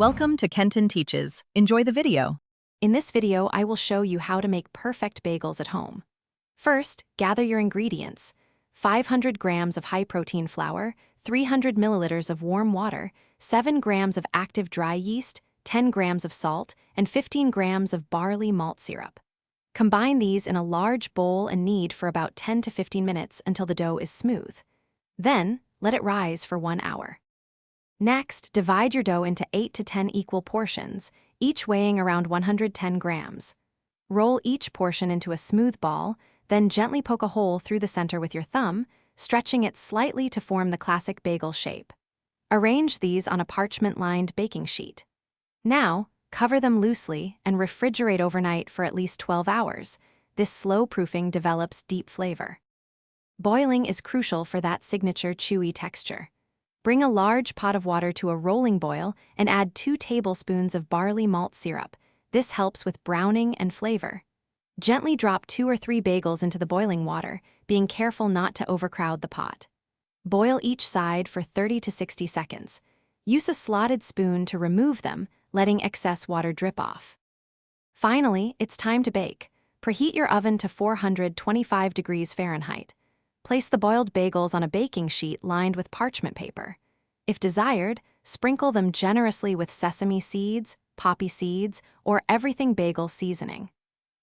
Welcome to Kenton Teaches. Enjoy the video. In this video, I will show you how to make perfect bagels at home. First, gather your ingredients: 500 grams of high-protein flour, 300 milliliters of warm water, 7 grams of active dry yeast, 10 grams of salt, and 15 grams of barley malt syrup. Combine these in a large bowl and knead for about 10 to 15 minutes until the dough is smooth. Then, let it rise for 1 hour. Next, divide your dough into 8 to 10 equal portions, each weighing around 110 grams. Roll each portion into a smooth ball, then gently poke a hole through the center with your thumb, stretching it slightly to form the classic bagel shape. Arrange these on a parchment-lined baking sheet. Now, cover them loosely and refrigerate overnight for at least 12 hours. This slow proofing develops deep flavor. Boiling is crucial for that signature chewy texture. Bring a large pot of water to a rolling boil and add 2 tablespoons of barley malt syrup. This helps with browning and flavor. Gently drop 2 or 3 bagels into the boiling water, being careful not to overcrowd the pot. Boil each side for 30 to 60 seconds. Use a slotted spoon to remove them, letting excess water drip off. Finally, it's time to bake. Preheat your oven to 425 degrees Fahrenheit. Place the boiled bagels on a baking sheet lined with parchment paper. If desired, sprinkle them generously with sesame seeds, poppy seeds, or everything bagel seasoning.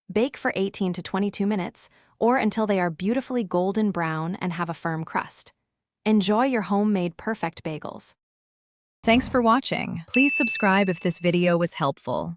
Bake for 18 to 22 minutes, or until they are beautifully golden brown and have a firm crust. Enjoy your homemade perfect bagels. Thanks for watching. Please subscribe if this video was helpful.